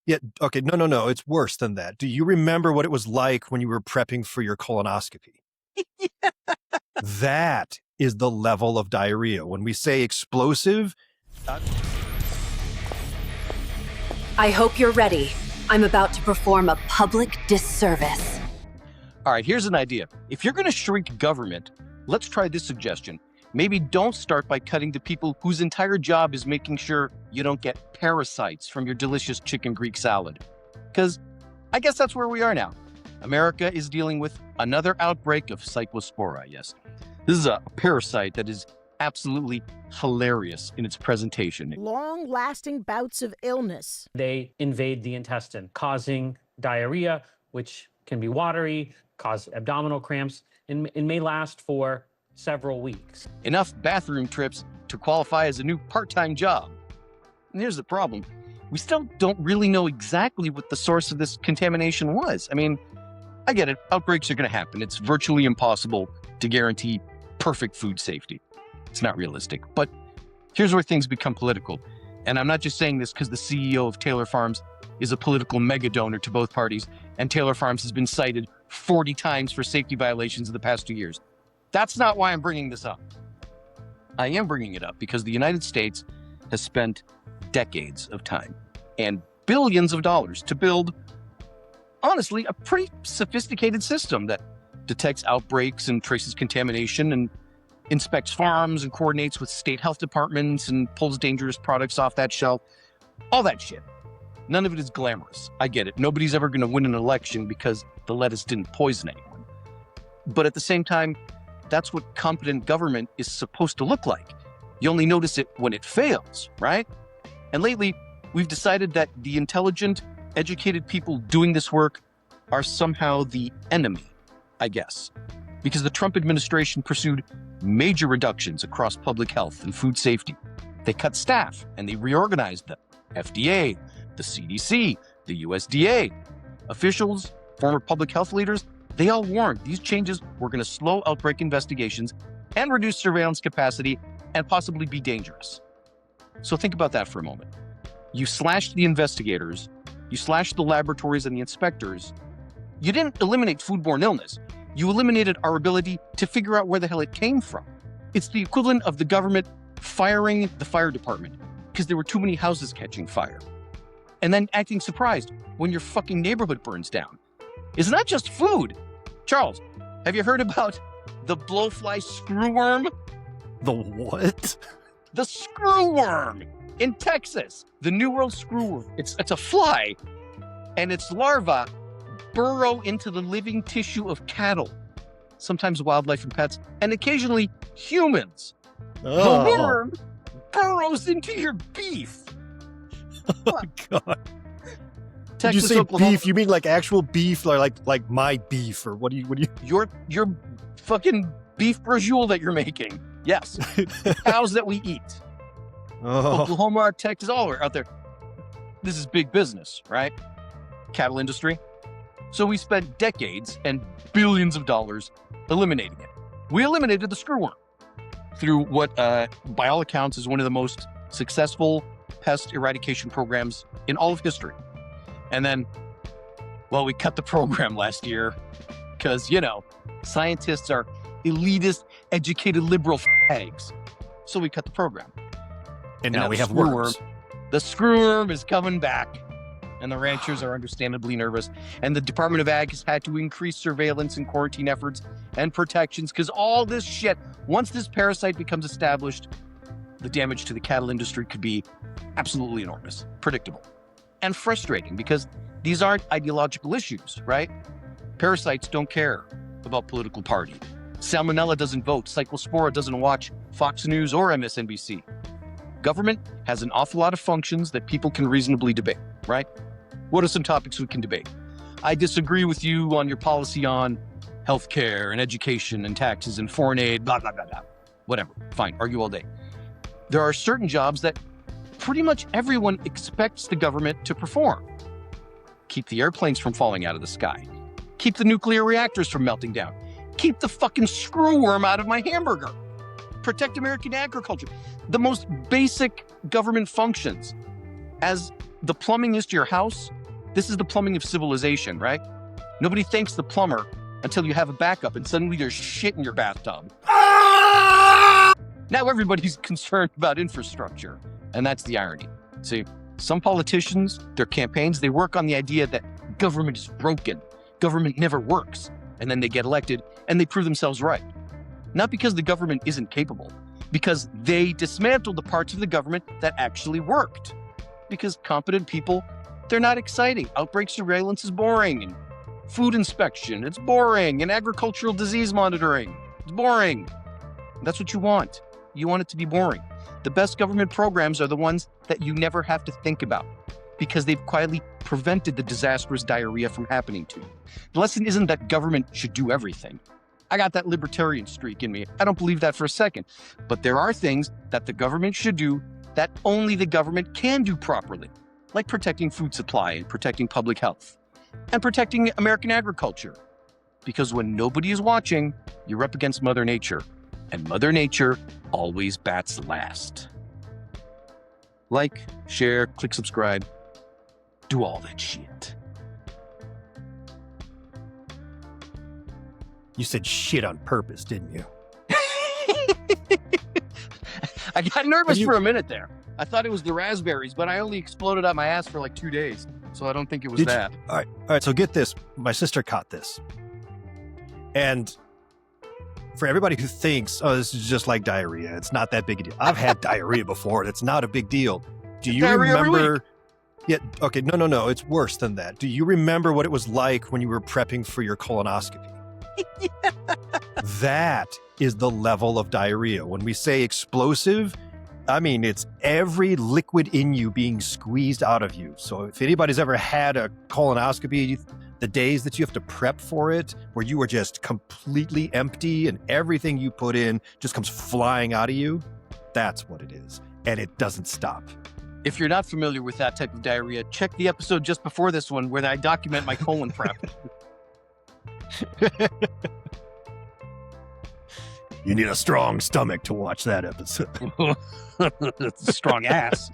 Yeah, okay, no, it's worse than that. Do you remember what it was like when you were prepping for your colonoscopy? That is the level of diarrhea. When we say explosive, I hope you're ready. I'm about to perform a public disservice. All right, here's an idea. If you're going to shrink government, let's try this suggestion. Maybe don't start by cutting the people whose entire job is making sure you don't get parasites from your delicious chicken Greek salad. Because I guess that's where we are now. America is dealing with another outbreak of Cyclospora, yes. This is a parasite that is absolutely hilarious in its presentation. Long-lasting bouts of illness. They invade the intestine, causing diarrhea, which can be watery, cause abdominal cramps, and may last for several weeks. Enough bathroom trips to qualify as a new part-time job. And here's the problem. We still don't really know exactly what the source of this contamination was. I mean, I get it. Outbreaks are going to happen. It's virtually impossible to guarantee perfect food safety. It's not realistic. But here's where things become political. And I'm not just saying this because the CEO of Taylor Farms is a political mega donor to both parties, and Taylor Farms has been cited 40 times for safety violations in the past 2 years. That's not why I'm bringing this up. I am bringing it up because the United States has spent decades of time and billions of dollars to build, honestly, a pretty sophisticated system that detects outbreaks and traces contamination and inspects farms and coordinates with state health departments and pulls dangerous products off that shelf. All that shit. None of it is glamorous. I get it. Nobody's ever going to win an election because the lettuce didn't poison anyone. But at the same time, that's what competent government is supposed to look like. You only notice it when it fails, right? And lately, we've decided that the intelligent, educated people doing this work are somehow the enemy, I guess. Because the Trump administration pursued major reductions across public health and food safety. They cut staff and they reorganized the FDA, the CDC, the USDA. Officials, former public health leaders, they all warned these changes were going to slow outbreak investigations and reduce surveillance capacity and possibly be dangerous. So think about that for a moment. You slashed the investigators, you slashed the laboratories and the inspectors. You didn't eliminate foodborne illness. You eliminated our ability to figure out where the hell it came from. It's the equivalent of the government firing the fire department because there were too many houses catching fire. And then acting surprised when your fucking neighborhood burns down. It's not just food. Charles, have you heard about the blowfly screwworm? the what? The screwworm in Texas. The New World screwworm. It's a fly, and its larvae burrow into the living tissue of cattle, sometimes wildlife and pets, and occasionally humans. Oh. The worm burrows into your beef. Oh, God. Did Texas, you say Oklahoma, beef? You mean like actual beef, or like my beef, or what do you? your fucking beef braciole that you're making. Yes, cows that we eat. Oh. Oklahoma, Texas, all out there. This is big business, right? Cattle industry. So we spent decades and billions of dollars eliminating it. We eliminated the screwworm through what, by all accounts, is one of the most successful pest eradication programs in all of history. And then, well, we cut the program last year because, scientists are elitist, educated, liberal fags. So we cut the program. And now we have screwworm, worms. The screwworm is coming back, and the ranchers are understandably nervous. And the Department of Ag has had to increase surveillance and quarantine efforts and protections because all this shit, once this parasite becomes established, the damage to the cattle industry could be absolutely enormous, predictable, and frustrating because these aren't ideological issues, right? Parasites don't care about political party. Salmonella doesn't vote. Cyclospora doesn't watch Fox News or MSNBC. Government has an awful lot of functions that people can reasonably debate, right? What are some topics we can debate? I disagree with you on your policy on healthcare and education and taxes and foreign aid, blah, blah, blah, blah. Whatever, fine, argue all day. There are certain jobs that pretty much everyone expects the government to perform. Keep the airplanes from falling out of the sky. Keep the nuclear reactors from melting down. Keep the fucking screwworm out of my hamburger. Protect American agriculture. The most basic government functions. As the plumbing is to your house, this is the plumbing of civilization, right? Nobody thanks the plumber until you have a backup and suddenly there's shit in your bathtub. Now everybody's concerned about infrastructure, and that's the irony. See, some politicians, their campaigns, they work on the idea that government is broken, government never works, and then they get elected and they prove themselves right. Not because the government isn't capable, because they dismantled the parts of the government that actually worked. Because competent people, they're not exciting. Outbreak surveillance is boring, and food inspection, it's boring, and agricultural disease monitoring, it's boring. That's what you want. You want it to be boring. The best government programs are the ones that you never have to think about because they've quietly prevented the disastrous diarrhea from happening to you. The lesson isn't that government should do everything. I got that libertarian streak in me. I don't believe that for a second. But there are things that the government should do that only the government can do properly, like protecting food supply and protecting public health and protecting American agriculture. Because when nobody is watching, you're up against Mother Nature. And Mother Nature always bats last. Like, share, click subscribe, do all that shit. You said shit on purpose, didn't you? I got nervous for a minute there. I thought it was the raspberries, but I only exploded out my ass for like 2 days. So I don't think it was that. All right, so get this. My sister caught this. And for everybody who thinks, oh, this is just like diarrhea, it's not that big a deal. I've had diarrhea before. It's not a big deal. Do you Diarrhea every remember? Yeah, okay, no. It's worse than that. Do you remember what it was like when you were prepping for your colonoscopy? Yeah. That is the level of diarrhea. When we say explosive, I mean, it's every liquid in you being squeezed out of you. So if anybody's ever had a colonoscopy, the days that you have to prep for it, where you are just completely empty and everything you put in just comes flying out of you, that's what it is. And it doesn't stop. If you're not familiar with that type of diarrhea, check the episode just before this one where I document my colon prep. You need a strong stomach to watch that episode. It's a strong ass.